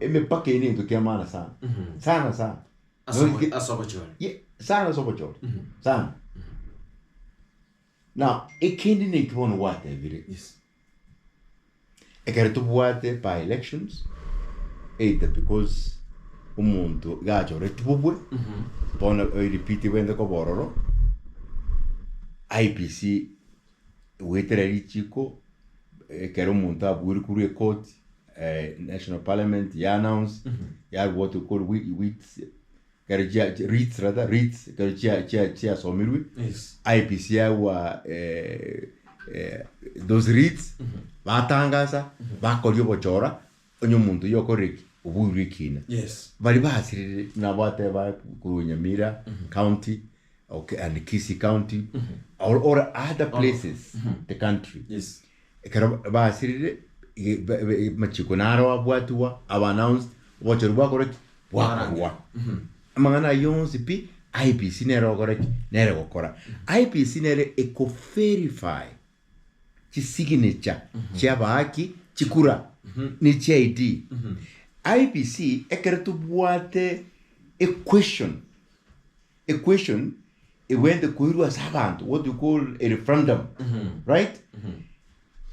imepaka ini to kiamana sana. Sana. Asobochori. Yeah, sana sobochori. Sana. Now, ikindi ni kibono wate vile. Yes. Ekertu wate by elections. Either because umuntu gajo retubwe. Pona repeat wende ko bororo. IPC wetere chico kero umuntu aburi kuri court National Parliament ya announce ya what we call weeds reads kero somirwi. Yes. IPC ya wa those reads batangasa bakolyo bochora onyo muntu yokoreki uburi kina. Yes. Bali basiri na bate ba kurunyamira county, okay, and Kisii County, or other places, the country. Yes. Ekero basiri machikonaro abwatua aba announced bochorwa correct wa. Amangana yonsi pi IPC nero correct nere gukora. IPC nere eko verify chi signature chia baaki chikura ni chia ID. IPC ekertu bwate a question went kuirwa sabantu, what you call a referendum, right?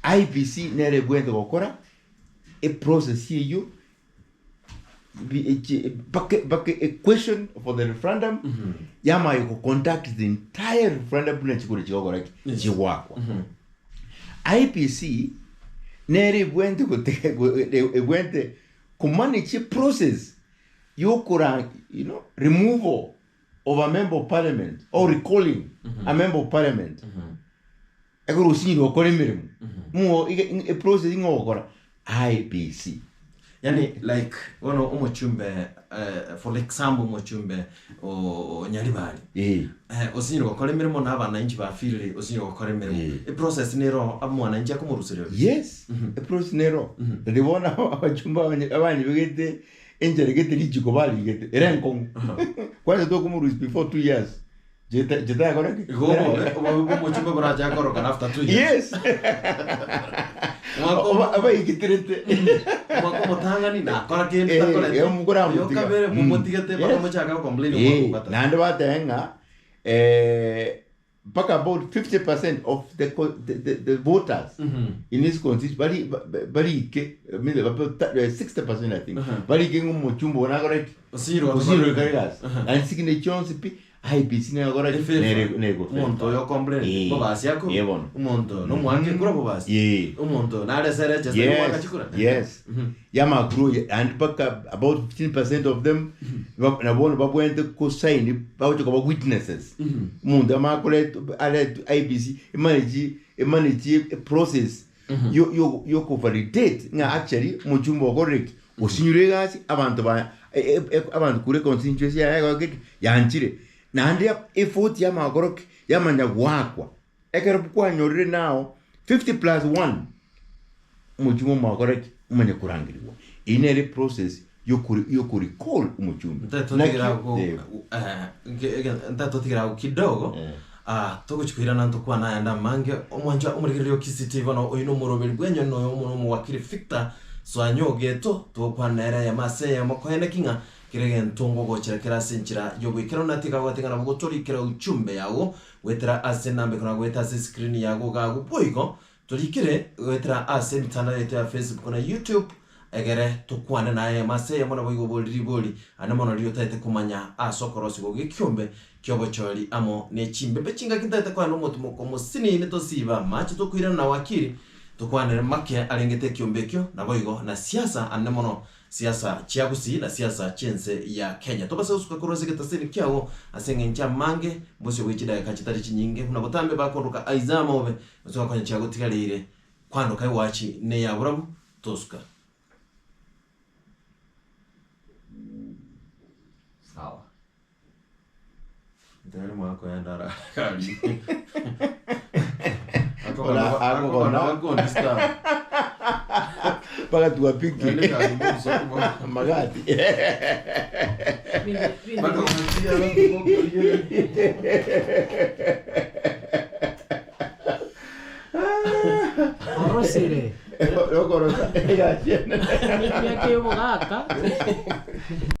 IPC nere bwente gukora a process here a question for the referendum yama you conduct the entire referendum na chikuri chigogora chiwakwa. IPC nere bwente bwente manage process yokura, removal of a member of parliament or recalling a member of parliament. Ekuru sinyo okore mirimu. Mo a process ngokora IPC. Yani like ono umuchumbe for example umuchumbe o Nyaribari. Osinyo okore mirimo n'abana inji bafirire osinyo okore mirimo. A process nero amwana inji akumurusire. Yes. A process nero. They wanna abachumba abanye begete enjere gete lijiko bali gete erenkong. Kwani to kumurus before 2 years. Jeta correct? Go umuchumbe baraja koroka after 2 years. Yes. Aba ikitirete. Mwako motanga ni na kora kende takole. Yo mukura mutiga. Yo kabere mumotigate baka mochaka complain mwako. Nande batenga back about 50% of the voters in this constituency bari ke 60% I think bari ke ngomuchumbo na correct osiro karigas and signature pi IPC na correct nego umuntu yo complain bobasi yako umuntu no mwanke kura bobasi umuntu na resere just mwaka chikura. Yes. Yama crew and back about 15% of them na bona babwente ko sign bawucho ko witnesses umuntu amakole ale IPC manage a process yo ko validate nga actually muchumbo correct osinyuregasi abantu kure constituency yanchire nande effort yamagorok yamanya gwakwa ekero kwa nyorire now 50+1 muchumo magorek umanye kurangiriwa inere process yokuri call umuchumbi ntatotigira kidogo toguchikira nanto kwa naenda mange omwanja umurigiryo kisitiva no oyino muroberi gwenyo no mu wakiri Victor swanyogeto to kwa nera ya mase ya mokohene kinga kirege ntongo gocherekera senchira yobwikero natika gwatingana bugotorikira uchumbe yago wetera ase nambe kana gweta ase screen yago gago boigo torikire wetera ase mitandao yetu ya Facebook na YouTube egere tukwane naye mase ya mona boigo boli ana mona riyo taite kumanya asokorosi go gikyombe kyobochori amo ne chimbe bechinga kitaite kwa no motumo komo sini ne tosiba machi to kuira na wakiri tukwane make alengete kyombekyo na boigo na siasa anemono siasa chiagusi na siasa chense ya Kenya tobase usuka koroze getaseni kyao asenge ncha mange bose wichida ya kachitari chinyinge kuna botambe bakondoka aizama obe usuka kwenye chiago tigalire kwando kai wachi ne ya burabu toska sawa ndari mwako ya ndara kali ako ndista para tua piki magati bado unatia orosire korosa. Mimi yake yuko kaka.